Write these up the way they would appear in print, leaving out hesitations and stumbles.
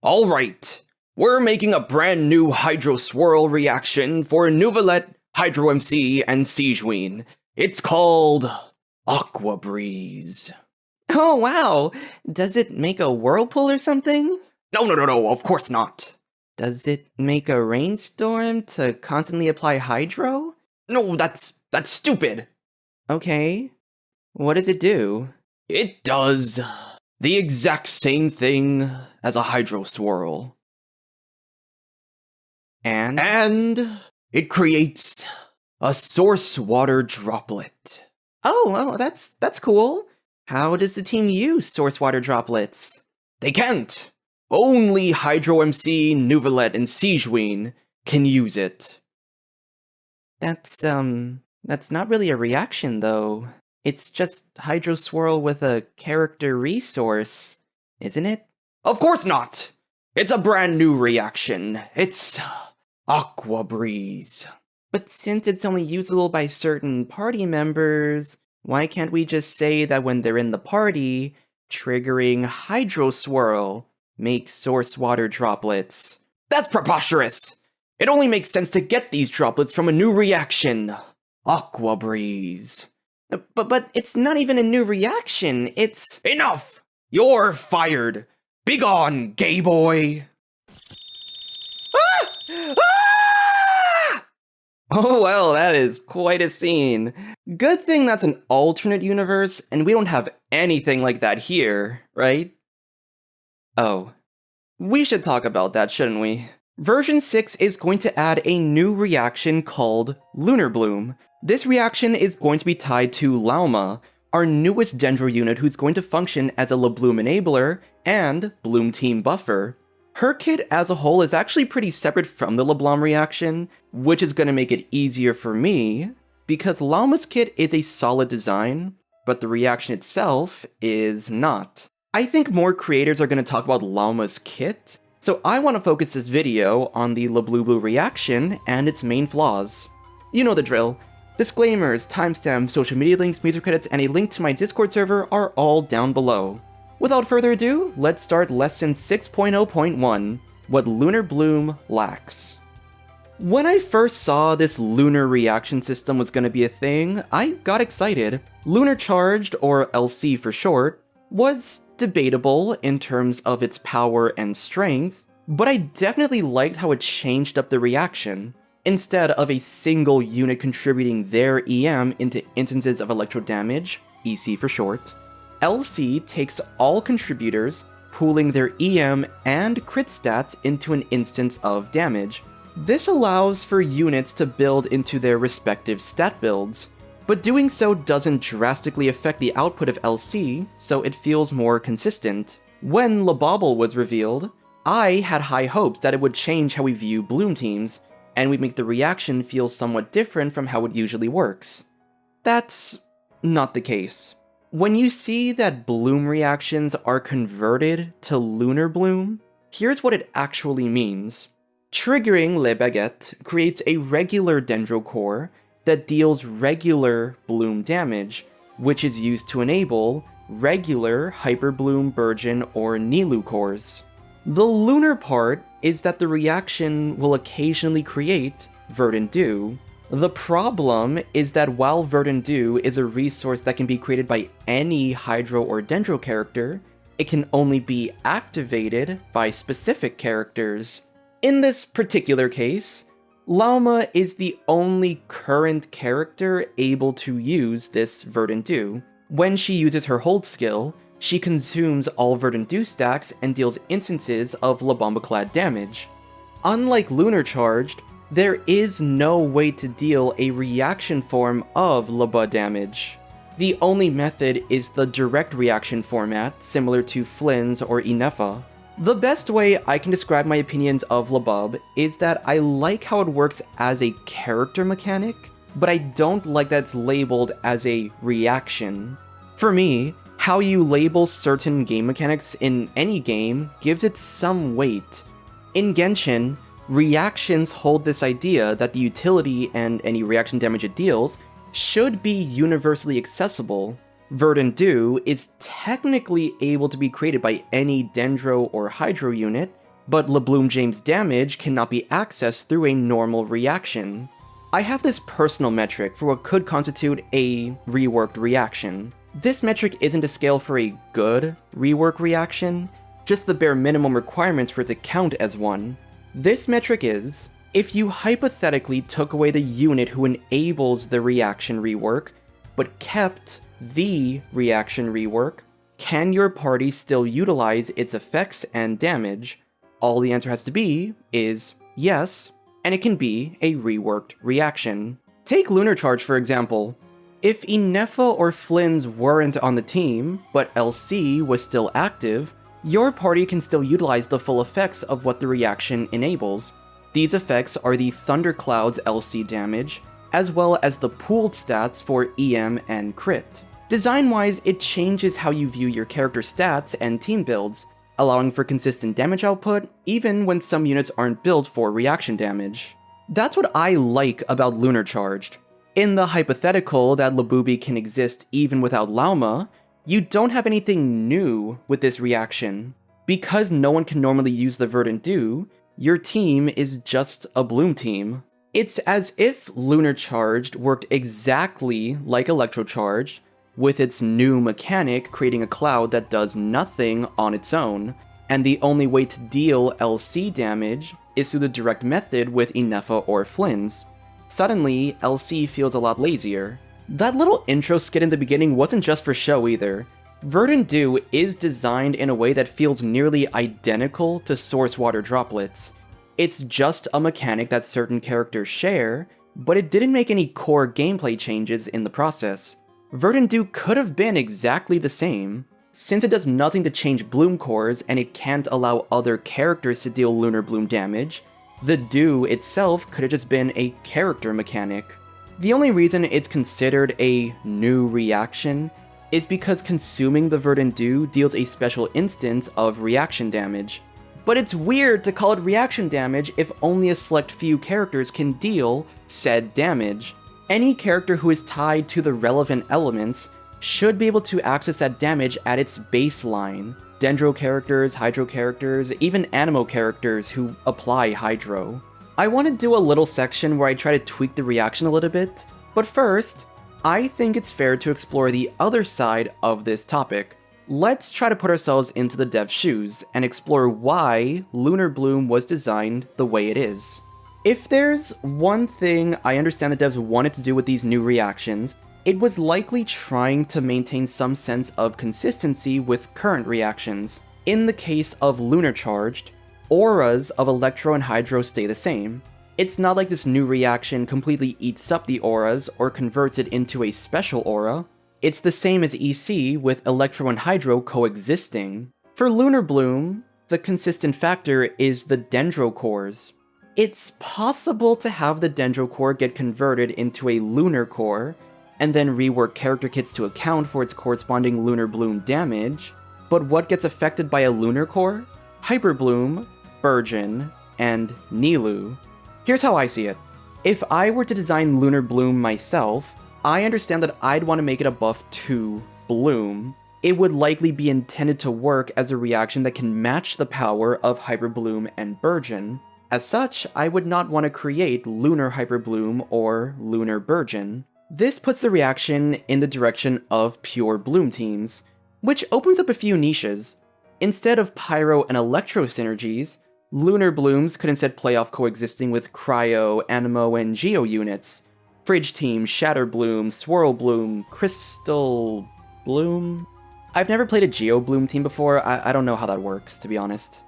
Alright, we're making a brand new Hydro Swirl reaction for Nuvolet, Hydro MC, and Sigewinne. It's called Aqua Breeze. Oh wow! Does it make a whirlpool or something? No, of course not. Does it make a rainstorm to constantly apply hydro? No, that's stupid. Okay. What does it do? It does the exact same thing as a Hydro Swirl. And it creates a source water droplet. Oh, that's cool. How does the team use source water droplets? They can't. Only Hydro MC, Nuvolet, and Sigewinne can use it. That's not really a reaction though. It's just Hydro Swirl with a character resource, isn't it? Of course not! It's a brand new reaction. It's Aqua Breeze. But since it's only usable by certain party members, why can't we just say that when they're in the party, triggering Hydro Swirl makes source water droplets? That's preposterous! It only makes sense to get these droplets from a new reaction. Aqua Breeze. But it's not even a new reaction, it's— Enough! You're fired! Begone, gay boy! Oh well, that is quite a scene. Good thing that's an alternate universe, and we don't have anything like that here, right? Oh. We should talk about that, shouldn't we? Version 6 is going to add a new reaction called Lunar Bloom. This reaction is going to be tied to Lauma, our newest Dendro unit who's going to function as a LeBloom enabler and Bloom Team buffer. Her kit as a whole is actually pretty separate from the LeBlanc reaction, which is going to make it easier for me, because Lauma's kit is a solid design, but the reaction itself is not. I think more creators are going to talk about Lauma's kit, so I want to focus this video on the LeBlue reaction and its main flaws. You know the drill. Disclaimers, timestamps, social media links, music credits, and a link to my Discord server are all down below. Without further ado, let's start lesson 6.0.1, what Lunar Bloom lacks. When I first saw this lunar reaction system was going to be a thing, I got excited. Lunar Charged, or LC for short, was debatable in terms of its power and strength, but I definitely liked how it changed up the reaction. Instead of a single unit contributing their EM into instances of electro damage, EC for short, LC takes all contributors, pooling their EM and crit stats into an instance of damage. This allows for units to build into their respective stat builds, but doing so doesn't drastically affect the output of LC, so it feels more consistent. When Lebobble was revealed, I had high hopes that it would change how we view Bloom teams, and we'd make the reaction feel somewhat different from how it usually works. That's not the case. When you see that Bloom reactions are converted to Lunar Bloom, here's what it actually means. Triggering Le Baguette creates a regular Dendro core that deals regular Bloom damage, which is used to enable regular Hyper Bloom, Burgeon, or Nilou cores. The lunar part is that the reaction will occasionally create Verdant Dew. The problem is that while Verdant Dew is a resource that can be created by any Hydro or Dendro character, it can only be activated by specific characters. In this particular case, Lauma is the only current character able to use this Verdant Dew. When she uses her hold skill, she consumes all Verdant Dew stacks and deals instances of La Bombaclad damage. Unlike Lunar Charged, there is no way to deal a reaction form of LeBa damage. The only method is the direct reaction format, similar to Flynn's or Inefa. The best way I can describe my opinions of Lebub is that I like how it works as a character mechanic, but I don't like that it's labeled as a reaction. For me, how you label certain game mechanics in any game gives it some weight. In Genshin, reactions hold this idea that the utility and any reaction damage it deals should be universally accessible. Verdant Dew is technically able to be created by any Dendro or Hydro unit, but LeBloom James damage cannot be accessed through a normal reaction. I have this personal metric for what could constitute a reworked reaction. This metric isn't a scale for a good rework reaction, just the bare minimum requirements for it to count as one. This metric is, if you hypothetically took away the unit who enables the reaction rework, but kept the reaction rework, can your party still utilize its effects and damage? All the answer has to be is yes, and it can be a reworked reaction. Take Lunar Charge for example. If Inefa or Flynn's weren't on the team, but LC was still active, your party can still utilize the full effects of what the reaction enables. These effects are the Thundercloud's LC damage, as well as the pooled stats for EM and crit. Design-wise, it changes how you view your character stats and team builds, allowing for consistent damage output even when some units aren't built for reaction damage. That's what I like about Lunar Charged. In the hypothetical that Labubu can exist even without Lauma, you don't have anything new with this reaction. Because no one can normally use the Verdant Dew, your team is just a Bloom team. It's as if Lunar Charged worked exactly like Electro Charged, with its new mechanic creating a cloud that does nothing on its own, and the only way to deal LC damage is through the direct method with Inefa or Flynn's. Suddenly, LC feels a lot lazier. That little intro skit in the beginning wasn't just for show either. Verdant Dew is designed in a way that feels nearly identical to Source Water Droplets. It's just a mechanic that certain characters share, but it didn't make any core gameplay changes in the process. Verdant Dew could have been exactly the same. Since it does nothing to change Bloom cores and it can't allow other characters to deal Lunar Bloom damage, the Dew itself could have just been a character mechanic. The only reason it's considered a new reaction is because consuming the Verdant Dew deals a special instance of reaction damage. But it's weird to call it reaction damage if only a select few characters can deal said damage. Any character who is tied to the relevant elements should be able to access that damage at its baseline. Dendro characters, Hydro characters, even Anemo characters who apply Hydro. I want to do a little section where I try to tweak the reaction a little bit, but first, I think it's fair to explore the other side of this topic. Let's try to put ourselves into the dev's shoes and explore why Lunar Bloom was designed the way it is. If there's one thing I understand the devs wanted to do with these new reactions, it was likely trying to maintain some sense of consistency with current reactions. In the case of Lunar Charged, auras of Electro and Hydro stay the same. It's not like this new reaction completely eats up the auras or converts it into a special aura. It's the same as EC with Electro and Hydro coexisting. For Lunar Bloom, the consistent factor is the Dendro cores. It's possible to have the Dendro core get converted into a Lunar core, and then rework character kits to account for its corresponding Lunar Bloom damage, but what gets affected by a Lunar core? Hyper Bloom, Burgeon, and Nilou. Here's how I see it. If I were to design Lunar Bloom myself, I understand that I'd want to make it a buff to Bloom. It would likely be intended to work as a reaction that can match the power of Hyper Bloom and Burgeon. As such, I would not want to create Lunar Hyper Bloom or Lunar Burgeon. This puts the reaction in the direction of pure Bloom teams, which opens up a few niches. Instead of Pyro and Electro synergies, Lunar Blooms could instead play off coexisting with Cryo, Anemo, and Geo units. Fridge Team, Shatter Bloom, Swirl Bloom, Crystal Bloom? I've never played a Geo Bloom team before, I don't know how that works, to be honest.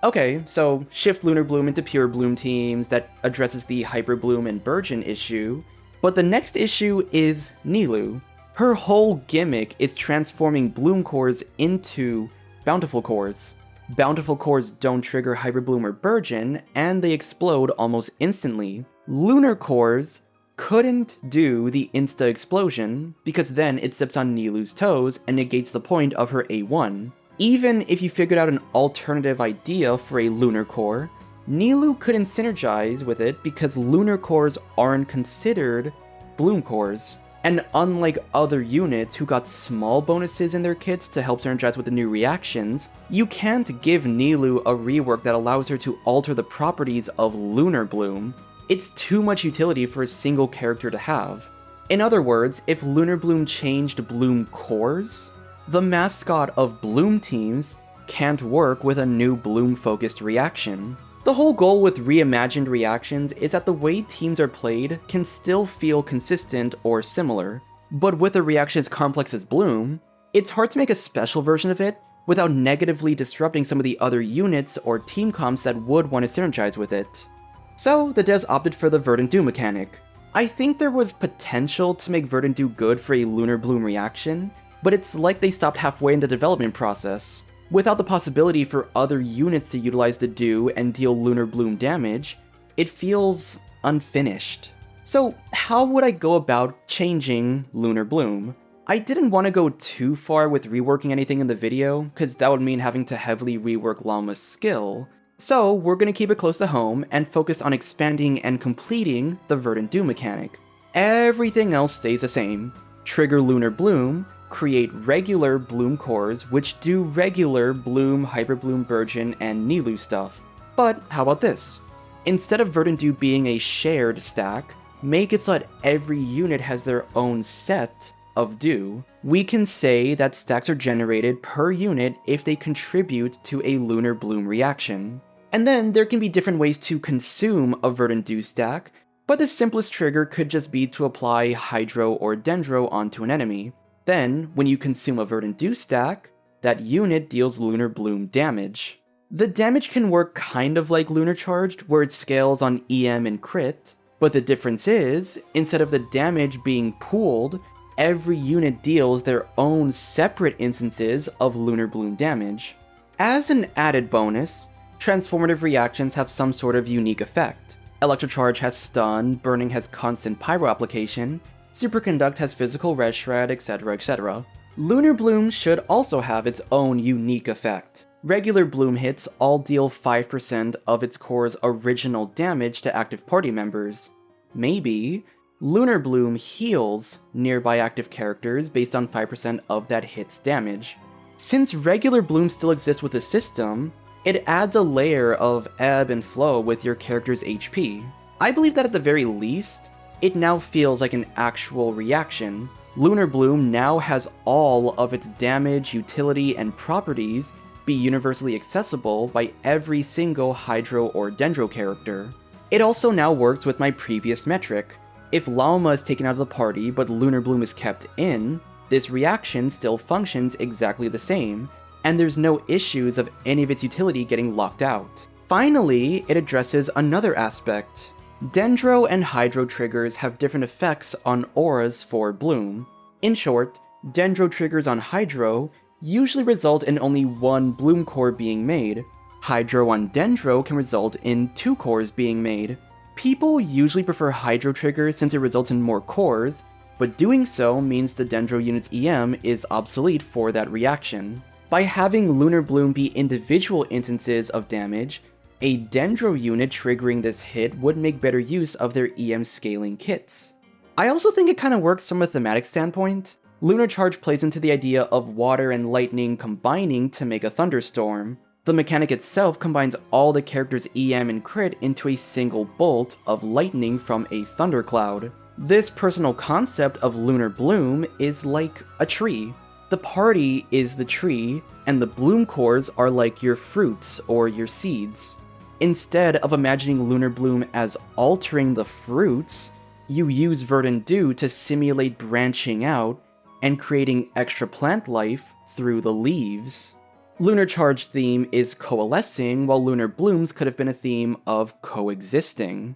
Okay, so shift Lunar Bloom into pure Bloom teams that addresses the Hyper Bloom and Burgeon issue. But the next issue is Nilou. Her whole gimmick is transforming Bloom cores into Bountiful cores. Bountiful cores don't trigger Hyper Bloom or Burgeon, and they explode almost instantly. Lunar cores couldn't do the insta-explosion, because then it steps on Nilou's toes and negates the point of her A1. Even if you figured out an alternative idea for a Lunar core, Nilou couldn't synergize with it because Lunar cores aren't considered Bloom cores. And unlike other units who got small bonuses in their kits to help synergize with the new reactions, you can't give Nilou a rework that allows her to alter the properties of Lunar Bloom. It's too much utility for a single character to have. In other words, if Lunar Bloom changed Bloom cores, the mascot of Bloom teams can't work with a new Bloom-focused reaction. The whole goal with reimagined reactions is that the way teams are played can still feel consistent or similar, but with a reaction as complex as Bloom, it's hard to make a special version of it without negatively disrupting some of the other units or team comps that would want to synergize with it. So the devs opted for the Verdant Dew mechanic. I think there was potential to make Verdant Dew good for a Lunar Bloom reaction, but it's like they stopped halfway in the development process. Without the possibility for other units to utilize the Dew and deal Lunar Bloom damage, it feels unfinished. So how would I go about changing Lunar Bloom? I didn't want to go too far with reworking anything in the video, because that would mean having to heavily rework Llama's skill. So we're going to keep it close to home and focus on expanding and completing the Verdant Dew mechanic. Everything else stays the same. Trigger Lunar Bloom, create regular Bloom cores which do regular Bloom, Hyper Bloom, Burgeon, and Nilou stuff. But how about this? Instead of Verdant Dew being a shared stack, make it so that every unit has their own set of Dew. We can say that stacks are generated per unit if they contribute to a Lunar Bloom reaction. And then there can be different ways to consume a Verdant Dew stack, but the simplest trigger could just be to apply Hydro or Dendro onto an enemy. Then, when you consume a Verdant Dew stack, that unit deals Lunar Bloom damage. The damage can work kind of like Lunar Charged, where it scales on EM and crit, but the difference is, instead of the damage being pooled, every unit deals their own separate instances of Lunar Bloom damage. As an added bonus, transformative reactions have some sort of unique effect. Electrocharge has stun, Burning has constant pyro application, Superconduct has physical red shred, etc, etc. Lunar Bloom should also have its own unique effect. Regular Bloom hits all deal 5% of its core's original damage to active party members. Maybe Lunar Bloom heals nearby active characters based on 5% of that hit's damage. Since regular Bloom still exists with the system, it adds a layer of ebb and flow with your character's HP. I believe that at the very least, it now feels like an actual reaction. Lunar Bloom now has all of its damage, utility, and properties be universally accessible by every single Hydro or Dendro character. It also now works with my previous metric. If Llama is taken out of the party but Lunar Bloom is kept in, this reaction still functions exactly the same, and there's no issues of any of its utility getting locked out. Finally, it addresses another aspect. Dendro and Hydro triggers have different effects on auras for Bloom. In short, Dendro triggers on Hydro usually result in only one Bloom core being made. Hydro on Dendro can result in 2 cores being made. People usually prefer Hydro triggers since it results in more cores, but doing so means the Dendro unit's EM is obsolete for that reaction. By having Lunar Bloom be individual instances of damage, a Dendro unit triggering this hit would make better use of their EM scaling kits. I also think it kind of works from a thematic standpoint. Lunar Charge plays into the idea of water and lightning combining to make a thunderstorm. The mechanic itself combines all the characters' EM and crit into a single bolt of lightning from a thundercloud. This personal concept of Lunar Bloom is like a tree. The party is the tree, and the bloom cores are like your fruits or your seeds. Instead of imagining Lunar Bloom as altering the fruits, you use Verdant Dew to simulate branching out and creating extra plant life through the leaves. Lunar Charge theme is coalescing, while Lunar Blooms could have been a theme of coexisting.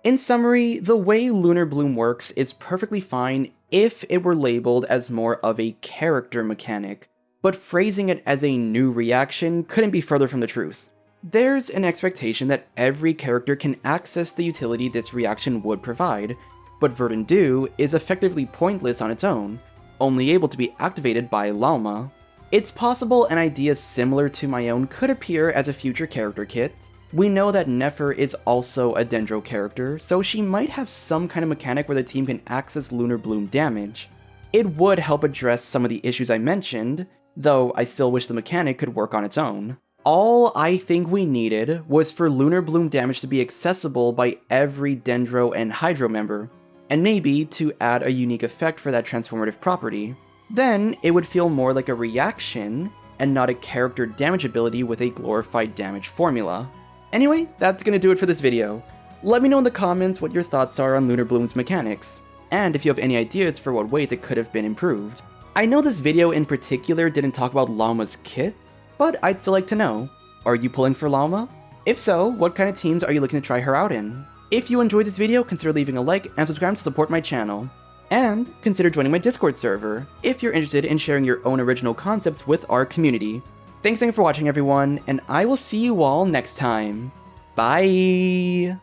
In summary, the way Lunar Bloom works is perfectly fine if it were labeled as more of a character mechanic, but phrasing it as a new reaction couldn't be further from the truth. There's an expectation that every character can access the utility this reaction would provide, but Verdant Dew is effectively pointless on its own, only able to be activated by Llama. It's possible an idea similar to my own could appear as a future character kit. We know that Nefer is also a Dendro character, so she might have some kind of mechanic where the team can access Lunar Bloom damage. It would help address some of the issues I mentioned, though I still wish the mechanic could work on its own. All I think we needed was for Lunar Bloom damage to be accessible by every Dendro and Hydro member, and maybe to add a unique effect for that transformative property. Then it would feel more like a reaction, and not a character damage ability with a glorified damage formula. Anyway, that's gonna do it for this video. Let me know in the comments what your thoughts are on Lunar Bloom's mechanics, and if you have any ideas for what ways it could have been improved. I know this video in particular didn't talk about Llama's kit, but I'd still like to know, are you pulling for Llama? If so, what kind of teams are you looking to try her out in? If you enjoyed this video, consider leaving a like and subscribe to support my channel. And consider joining my Discord server, if you're interested in sharing your own original concepts with our community. Thanks again for watching everyone, and I will see you all next time. Bye!